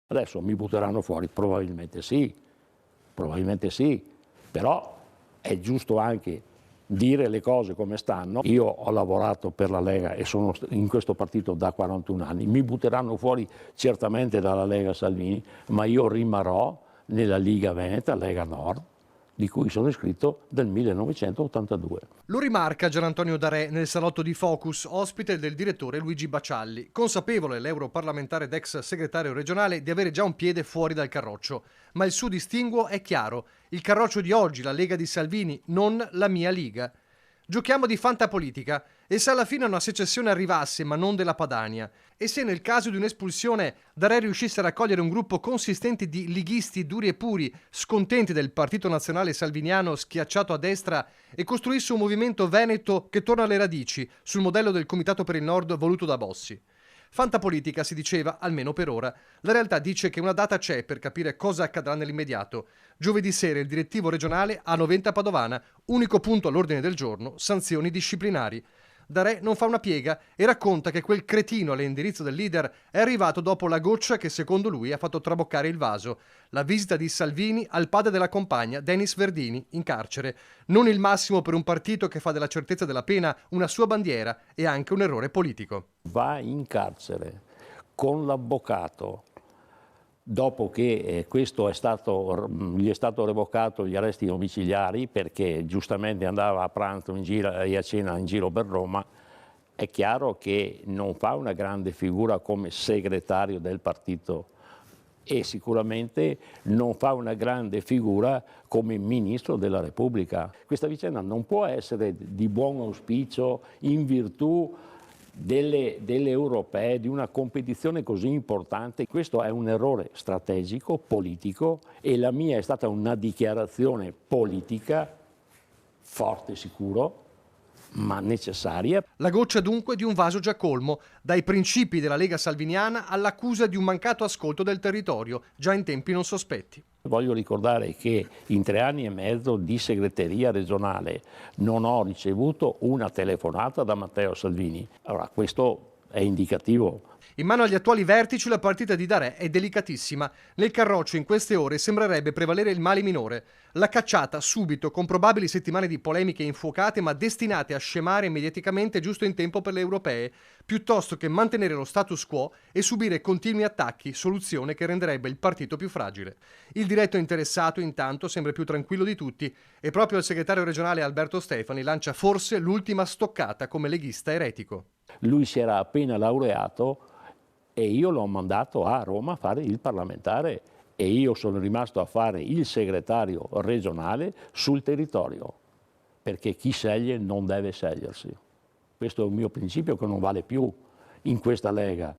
Adesso mi butteranno fuori? Probabilmente sì, però è giusto anche dire le cose come stanno. Io ho lavorato per la Lega e sono in questo partito da 41 anni, mi butteranno fuori certamente dalla Lega Salvini, ma io rimarrò nella Liga Veneta, Lega Nord, di cui sono iscritto dal 1982. Lo rimarca Gianantonio Darè nel salotto di Focus, ospite del direttore Luigi Bacialli, consapevole l'europarlamentare ed ex segretario regionale di avere già un piede fuori dal carroccio. Ma il suo distinguo è chiaro: il carroccio di oggi, la Lega di Salvini, non la mia Liga. Giochiamo di fantapolitica, e se alla fine una secessione arrivasse, ma non della Padania, e se nel caso di un'espulsione Darè riuscisse a raccogliere un gruppo consistente di lighisti duri e puri, scontenti del Partito Nazionale Salviniano schiacciato a destra, e costruisse un movimento veneto che torna alle radici, sul modello del Comitato per il Nord voluto da Bossi. Fantapolitica si diceva, almeno per ora. La realtà dice che una data c'è per capire cosa accadrà nell'immediato. Giovedì sera il direttivo regionale a Noventa Padovana, unico punto all'ordine del giorno, sanzioni disciplinari. Darè non fa una piega e racconta che quel cretino all'indirizzo del leader è arrivato dopo la goccia che secondo lui ha fatto traboccare il vaso: la visita di Salvini al padre della compagna, Denis Verdini, in carcere. Non il massimo per un partito che fa della certezza della pena una sua bandiera e anche un errore politico. Va in carcere con l'avvocato dopo che gli è stato revocato gli arresti domiciliari perché giustamente andava a pranzo e a cena in giro per Roma. È chiaro che non fa una grande figura come segretario del partito e sicuramente non fa una grande figura come Ministro della Repubblica. Questa vicenda non può essere di buon auspicio in virtù delle europee, di una competizione così importante. Questo è un errore strategico, politico, e la mia è stata una dichiarazione politica forte, sicuro, ma necessaria. La goccia dunque di un vaso già colmo, dai principi della Lega salviniana all'accusa di un mancato ascolto del territorio, già in tempi non sospetti. Voglio ricordare che in 3 anni e mezzo di segreteria regionale non ho ricevuto una telefonata da Matteo Salvini. Allora, questo è indicativo. In mano agli attuali vertici la partita di Darè è delicatissima. Nel carroccio in queste ore sembrerebbe prevalere il male minore: la cacciata subito, con probabili settimane di polemiche infuocate ma destinate a scemare mediaticamente giusto in tempo per le europee, piuttosto che mantenere lo status quo e subire continui attacchi, soluzione che renderebbe il partito più fragile. Il diretto interessato intanto sembra più tranquillo di tutti e proprio il segretario regionale Alberto Stefani lancia forse l'ultima stoccata come leghista eretico. Lui si era appena laureato e io l'ho mandato a Roma a fare il parlamentare e io sono rimasto a fare il segretario regionale sul territorio, perché chi sceglie non deve scegliersi. Questo è un mio principio che non vale più in questa Lega.